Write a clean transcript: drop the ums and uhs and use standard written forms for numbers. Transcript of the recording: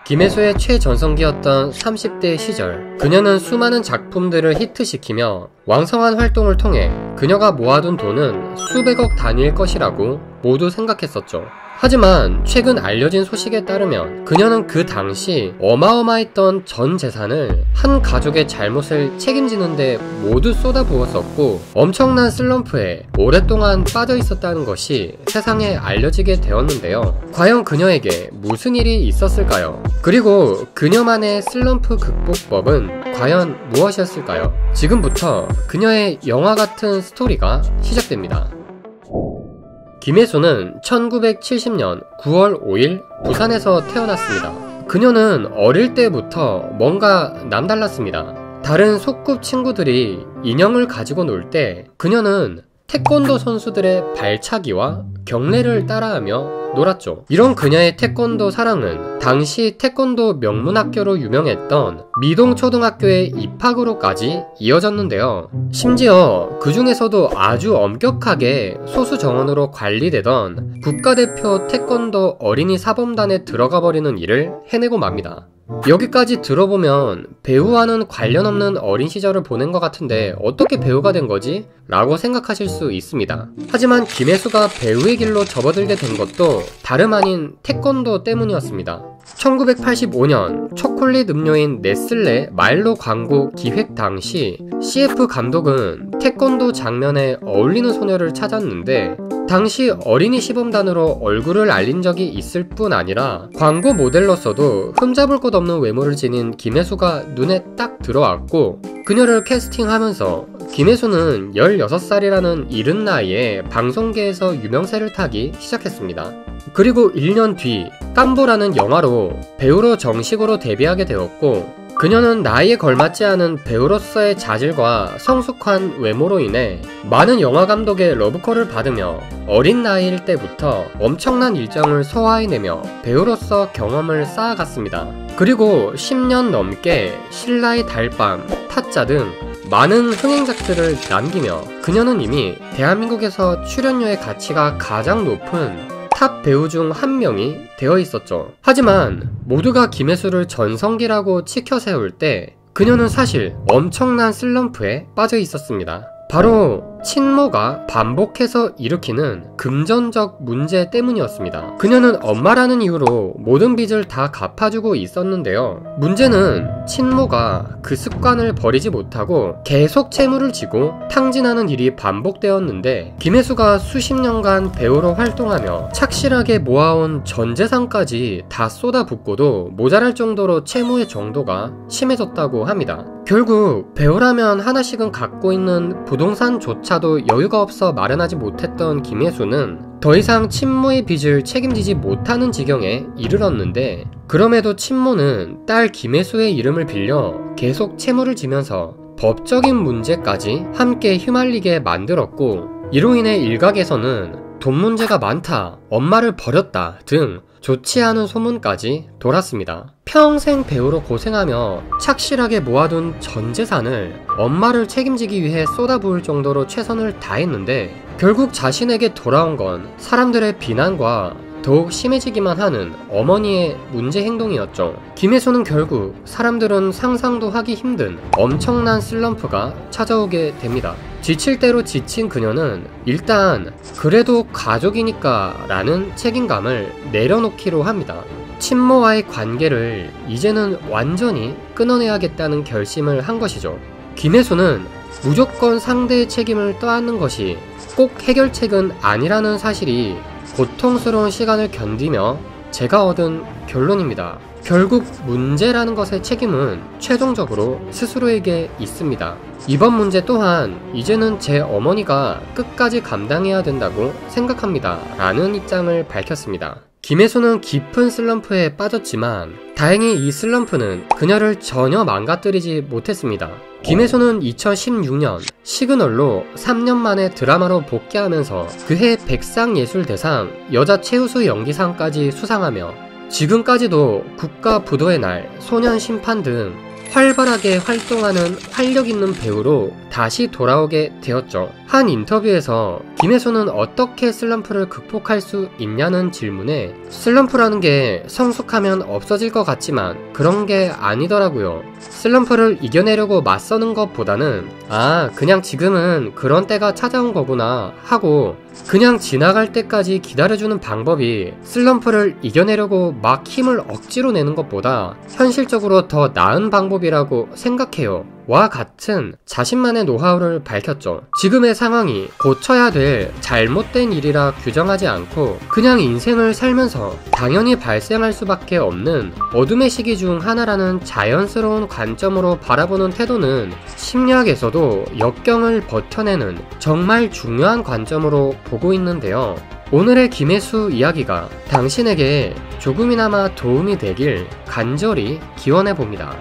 김혜수의 최전성기였던 30대 시절, 그녀는 수많은 작품들을 히트시키며 왕성한 활동을 통해 그녀가 모아둔 돈은 수백억 단위일 것이라고 모두 생각했었죠. 하지만 최근 알려진 소식에 따르면 그녀는 그 당시 어마어마했던 전 재산을 한 가족의 잘못을 책임지는데 모두 쏟아부었었고, 엄청난 슬럼프에 오랫동안 빠져 있었다는 것이 세상에 알려지게 되었는데요. 과연 그녀에게 무슨 일이 있었을까요? 그리고 그녀만의 슬럼프 극복법은 과연 무엇이었을까요? 지금부터 그녀의 영화 같은 스토리가 시작됩니다. 김혜수는 1970년 9월 5일 부산에서 태어났습니다. 그녀는 어릴 때부터 뭔가 남달랐습니다. 다른 소꿉 친구들이 인형을 가지고 놀 때 그녀는 태권도 선수들의 발차기와 경례를 따라하며 놀았죠. 이런 그녀의 태권도 사랑은 당시 태권도 명문학교로 유명했던 미동초등학교의 입학으로까지 이어졌는데요. 심지어 그 중에서도 아주 엄격하게 소수 정원으로 관리되던 국가대표 태권도 어린이 사범단에 들어가 버리는 일을 해내고 맙니다. 여기까지 들어보면 배우와는 관련 없는 어린 시절을 보낸 것 같은데 어떻게 배우가 된 거지? 라고 생각하실 수 있습니다. 하지만 김혜수가 배우의 길로 접어들게 된 것도 다름 아닌 태권도 때문이었습니다. 1985년 초콜릿 음료인 네슬레 마일로 광고 기획 당시 CF 감독은 태권도 장면에 어울리는 소녀를 찾았는데, 당시 어린이 시범단으로 얼굴을 알린 적이 있을 뿐 아니라 광고 모델로서도 흠잡을 것 없는 외모를 지닌 김혜수가 눈에 딱 들어왔고, 그녀를 캐스팅하면서 김혜수는 16살이라는 이른 나이에 방송계에서 유명세를 타기 시작했습니다. 그리고 1년 뒤 깜보라는 영화로 배우로 정식으로 데뷔하게 되었고, 그녀는 나이에 걸맞지 않은 배우로서의 자질과 성숙한 외모로 인해 많은 영화 감독의 러브콜을 받으며 어린 나이일 때부터 엄청난 일정을 소화해내며 배우로서 경험을 쌓아갔습니다. 그리고 10년 넘게 신라의 달밤, 타짜 등 많은 흥행작들을 남기며 그녀는 이미 대한민국에서 출연료의 가치가 가장 높은 탑 배우 중 한 명이 되어 있었죠. 하지만 모두가 김혜수를 전성기라고 치켜 세울 때 그녀는 사실 엄청난 슬럼프에 빠져 있었습니다. 바로 친모가 반복해서 일으키는 금전적 문제 때문이었습니다. 그녀는 엄마라는 이유로 모든 빚을 다 갚아주고 있었는데요. 문제는 친모가 그 습관을 버리지 못하고 계속 채무를 지고 탕진하는 일이 반복되었는데, 김혜수가 수십 년간 배우로 활동하며 착실하게 모아온 전 재산까지 다 쏟아붓고도 모자랄 정도로 채무의 정도가 심해졌다고 합니다. 결국 배우라면 하나씩은 갖고 있는 부동산조차도 여유가 없어 마련하지 못했던 김혜수는 더 이상 친모의 빚을 책임지지 못하는 지경에 이르렀는데, 그럼에도 친모는 딸 김혜수의 이름을 빌려 계속 채무를 지면서 법적인 문제까지 함께 휘말리게 만들었고, 이로 인해 일각에서는 돈 문제가 많다, 엄마를 버렸다 등 좋지 않은 소문까지 돌았습니다. 평생 배우로 고생하며 착실하게 모아둔 전 재산을 엄마를 책임지기 위해 쏟아부을 정도로 최선을 다했는데, 결국 자신에게 돌아온 건 사람들의 비난과 더욱 심해지기만 하는 어머니의 문제 행동이었죠. 김혜수는 결국 사람들은 상상도 하기 힘든 엄청난 슬럼프가 찾아오게 됩니다. 지칠 대로 지친 그녀는 일단 그래도 가족이니까 라는 책임감을 내려놓기로 합니다. 친모와의 관계를 이제는 완전히 끊어내야겠다는 결심을 한 것이죠. 김혜수는 무조건 상대의 책임을 떠안는 것이 꼭 해결책은 아니라는 사실이 고통스러운 시간을 견디며 제가 얻은 결론입니다. 결국 문제라는 것의 책임은 최종적으로 스스로에게 있습니다. 이번 문제 또한 이제는 제 어머니가 끝까지 감당해야 된다고 생각합니다 라는 입장을 밝혔습니다. 김혜수는 깊은 슬럼프에 빠졌지만 다행히 이 슬럼프는 그녀를 전혀 망가뜨리지 못했습니다. 김혜수는 2016년 시그널로 3년 만에 드라마로 복귀하면서 그해 백상예술대상 여자 최우수 연기상까지 수상하며 지금까지도 국가부도의 날, 소년심판 등 활발하게 활동하는 활력 있는 배우로 다시 돌아오게 되었죠. 한 인터뷰에서 김혜수는 어떻게 슬럼프를 극복할 수 있냐는 질문에 슬럼프라는 게 성숙하면 없어질 것 같지만 그런 게 아니더라고요. 슬럼프를 이겨내려고 맞서는 것보다는 그냥 지금은 그런 때가 찾아온 거구나 하고 그냥 지나갈 때까지 기다려주는 방법이 슬럼프를 이겨내려고 막 힘을 억지로 내는 것보다 현실적으로 더 나은 방법이라고 생각해요. 와 같은 자신만의 노하우를 밝혔죠. 지금의 상황이 고쳐야 될 잘못된 일이라 규정하지 않고 그냥 인생을 살면서 당연히 발생할 수밖에 없는 어둠의 시기 중 하나라는 자연스러운 관점으로 바라보는 태도는 심리학에서도 역경을 버텨내는 정말 중요한 관점으로 보고 있는데요. 오늘의 김혜수 이야기가 당신에게 조금이나마 도움이 되길 간절히 기원해봅니다.